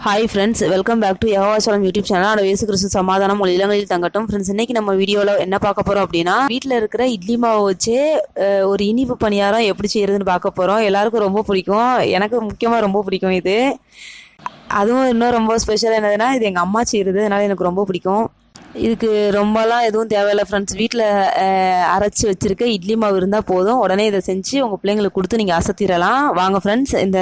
Hi friends, welcome back to Jehovah YouTube channel. இயேசு கிறிஸ்து சமாதானம் உங்கள் இல்லங்களில் தங்கட்டும். ஃப்ரெண்ட்ஸ், இன்னைக்கு நம்ம வீடியோவில் என்ன பார்க்க போகிறோம் அப்படின்னா, வீட்டில் இருக்கிற இட்லி மாவை வச்சு ஒரு இனிப்பு பணியாரம் எப்படி செய்யறதுன்னு பார்க்க போகிறோம். எல்லாருக்கும் ரொம்ப பிடிக்கும், எனக்கு முக்கியமாக ரொம்ப பிடிக்கும் இது. அதுவும் இன்னும் ரொம்ப ஸ்பெஷல் என்னதுன்னா, இது எங்கள் அம்மா செய்கிறது, அதனால எனக்கு ரொம்ப பிடிக்கும். இதுக்கு ரொம்பலாம் எதுவும் தேவையில்லை ஃப்ரெண்ட்ஸ். வீட்டில் அரைச்சி வச்சுருக்க இட்லி மாவு இருந்தால் போதும். உடனே இதை செஞ்சு உங்கள் பிள்ளைங்களுக்கு கொடுத்து நீங்கள் அசத்திடலாம். வாங்க ஃப்ரெண்ட்ஸ், இந்த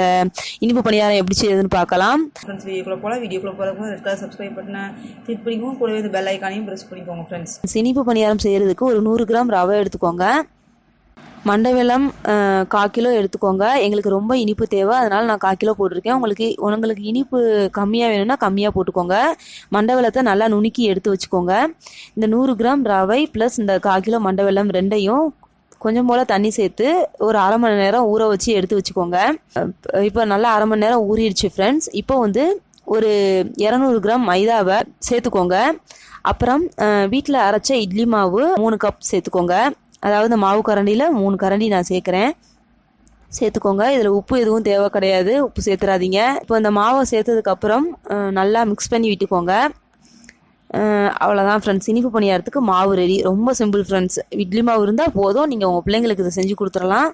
இனிப்பு பணியாரம் எப்படி செய்யுதுன்னு பார்க்கலாம். ஃப்ரெண்ட்ஸ், வீடியோக்குள்ளே போகிறதுக்கு ரெட் கலர் சப்ஸ்கிரைப் பண்ண கிளிக் பண்ணிக்கோங்க. கூடவே இந்த பெல் ஐக்கானையும் ப்ரெஸ் பண்ணிக்கோங்க. ஃப்ரெண்ட்ஸ், இனிப்பு பணியாரம் செய்கிறதுக்கு ஒரு 100 கிராம் ரவை எடுத்துக்கோங்க. மண்டை வெல்லம் 1/4 கிலோ எடுத்துக்கோங்க. எங்களுக்கு ரொம்ப இனிப்பு தேவை, அதனால் நான் 1/4 கிலோ போட்டிருக்கேன். உங்களுக்கு இனிப்பு கம்மியாக வேணும்னா கம்மியாக போட்டுக்கோங்க. மண்டை வெல்லத்தை நல்லா நுணுக்கி எடுத்து வச்சுக்கோங்க. இந்த 100 கிராம் ரவை ப்ளஸ் இந்த 1/4 கிலோ மண்டை வெல்லம் ரெண்டையும் கொஞ்சம் போல் தண்ணி சேர்த்து ஒரு அரை மணி நேரம் ஊற வச்சு எடுத்து வச்சுக்கோங்க. இப்போ நல்லா அரை மணி நேரம் ஊறிடுச்சு ஃப்ரெண்ட்ஸ். இப்போ வந்து ஒரு 200 கிராம் மைதாவை சேர்த்துக்கோங்க. அப்புறம் வீட்டில் அரைச்ச இட்லி மாவு 3 கப் சேர்த்துக்கோங்க. அதாவது மாவு கரண்டியில் 3 கரண்டி நான் சேர்த்துக்கோங்க. இதில் உப்பு எதுவும் தேவை கிடையாது, உப்பு சேர்த்துறாதீங்க. இப்போ இந்த மாவை சேர்த்ததுக்கப்புறம் நல்லா மிக்ஸ் பண்ணி விட்டுக்கோங்க. அவ்வளோதான் ஃப்ரெண்ட்ஸ், இனிப்பு பணியாரத்துக்கு மாவு ரெடி. ரொம்ப சிம்பிள் ஃப்ரெண்ட்ஸ். இட்லி மாவு இருந்தால் போதும், நீங்கள் உங்கள் பிள்ளைங்களுக்கு இதை செஞ்சு கொடுத்துடலாம்.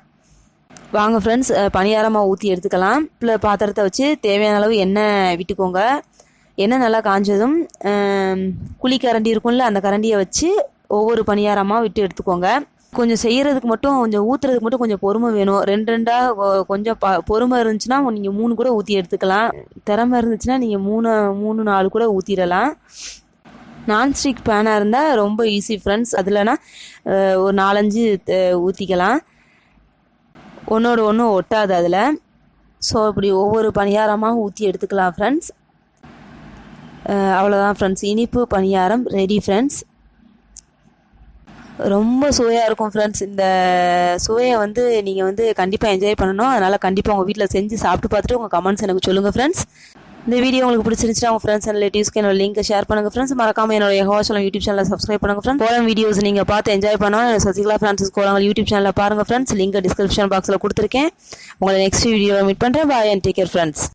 வாங்க ஃப்ரெண்ட்ஸ், பணியாரமாக ஊற்றி எடுத்துக்கலாம். இப்போ பாத்திரத்தை வச்சு தேவையான அளவு எண்ணெய் விட்டுக்கோங்க. எண்ணெய் நல்லா காஞ்சதும் குழி கரண்டி இருக்கும்ல, அந்த கரண்டியை வச்சு ஒவ்வொரு பணியாரமாக விட்டு எடுத்துக்கோங்க. கொஞ்சம் செய்கிறதுக்கு மட்டும் கொஞ்சம் ஊற்றுறதுக்கு மட்டும் கொஞ்சம் பொறுமை வேணும். ரெண்டாக கொஞ்சம் பொறுமை இருந்துச்சுன்னா நீங்கள் 3 கூட ஊற்றி எடுத்துக்கலாம். திறமை இருந்துச்சுன்னா நீங்கள் 3-4 கூட ஊற்றிடலாம். நான்ஸ்டிக் பேனாக இருந்தால் ரொம்ப ஈஸி ஃப்ரெண்ட்ஸ். அதுலனா ஒரு 4-5 ஊற்றிக்கலாம், ஒன்றோடு ஒன்று ஒட்டாது அதில். ஸோ இப்படி ஒவ்வொரு பணியாரமாக ஊற்றி எடுத்துக்கலாம் ஃப்ரெண்ட்ஸ். அவ்வளோதான் ஃப்ரெண்ட்ஸ், இனிப்பு பணியாரம் ரெடி ஃப்ரெண்ட்ஸ். ரொம்ப சுவையாக இருக்கும் ஃப்ரெண்ட்ஸ். இந்த சுவையை வந்து நீங்கள் கண்டிப்பாக என்ஜாய் பண்ணணும். அதனால் கண்டிப்பாக உங்கள் வீட்டில் செஞ்சு சாப்பிட்டு பார்த்துட்டு உங்கள் கமெண்ட்ஸ் எனக்கு சொல்லுங்கள் ஃப்ரெண்ட்ஸ். இந்த வீடியோ உங்களுக்கு பிடிச்சிருந்துச்சுன்னா உங்கள் ஃப்ரெண்ட்ஸ் அண்ட் ரிலேட்டிவ்ஸ்க்கு என்னோட லிங்க் ஷேர் பண்ணுங்கள் ஃப்ரெண்ட்ஸ். மறக்காமல் என்னோட யஹோவா யூடியூப் சேனலை சப்ஸ்கிரைப் பண்ணுங்கள் ஃப்ரெண்ட்ஸ். கோலம் வீடியோஸ் நீங்கள் பார்த்து என்ஜாய் பண்ணணும். சசிகலா ஃப்ரான்சிஸ் கோலங்கள் யூடியூப் சேனலில் பாருங்கள் ஃப்ரெண்ட்ஸ். லிங்க் டிஸ்கிரிப்ஷன் பாக்ஸில் கொடுத்துருக்கேன். உங்களை நெக்ஸ்ட் வீடியோவில் மீட் பண்ணுறேன். பாய் அண்ட் டேக் கேர் ஃப்ரெண்ட்ஸ்.